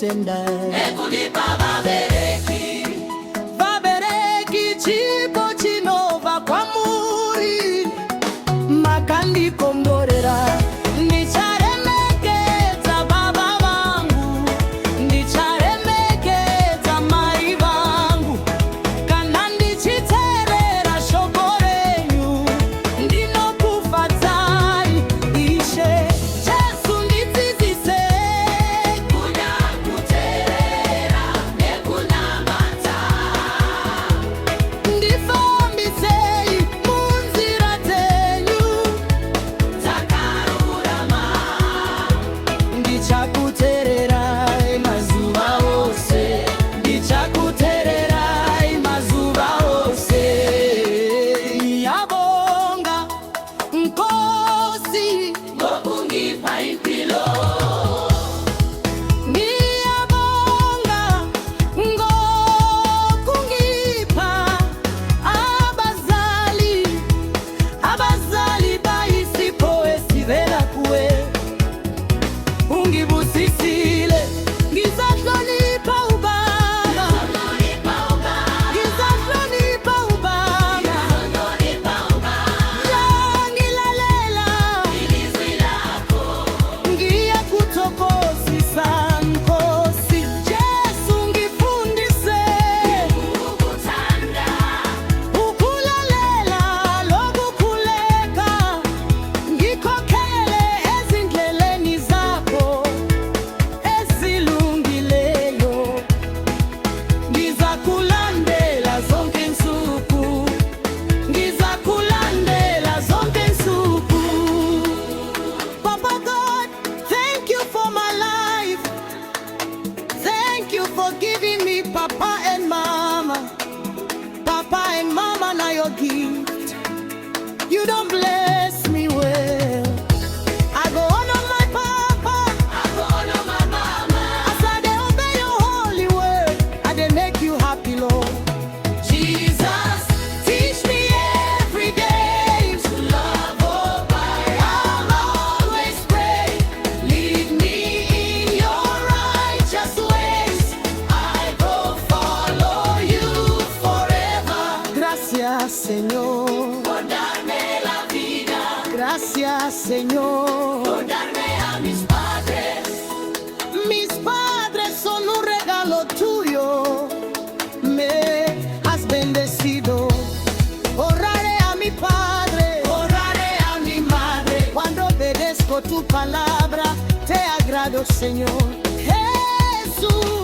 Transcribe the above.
ulilotenda. Ekulipa vabereki, Vabereki chipo chinova kwa muri makandi komborera. Ndicharemekeza baba vangu, ndicharemekeza mai vangu, kana ndichiterera shoko renyu ndinokufatai Ishe. Jesu ndidzidzise kunyakuterera nekunamata, ndifambisei munzira dzenyu, takarurama, ndichakutererai mazuva ose, ndichakutererai mazuva ose. Yabonga Nkosi, ngokungipa impilo, ngiyabonga ngokungipha abazali bayisipho esivela kuwe. Ungibusisile, ngizahlonipha ubaba, nonolipa ubaba, ngizahlonipha ubaba. nonolipa ubaba, Yangilalela, ilizwi lakho, ngiyakuthokozisa Nkosi. Jesu ngifundise ukukuthanda, ukulalela lokukhuleka, ngikhokhele ezindleleni zakho ezilungileyo. Ngizakulandela zonke insuku, ngizakulandela zonke insuku. Papa God, thank you for my life. Thank you for giving me Papa and Mama. Papa and Mama na your gift. You don't bless me well. I go honor my Papa I go honor my mama. as I dey obey your holy word. I dey make you happy, Lord. Jesus, Teach me every day to love obey. I'll always pray. Lead me in your righteous ways. I go follow you forever. Gracias, Señor. Por darme la vida, Gracias, Señor. por darme a mis padres. Mis padres son un regalo tuyo. Me has bendecido. Honraré a mi padre, Honraré a mi madre. cuando obedezco tu palabra. Te agrado, Señor. Jesús.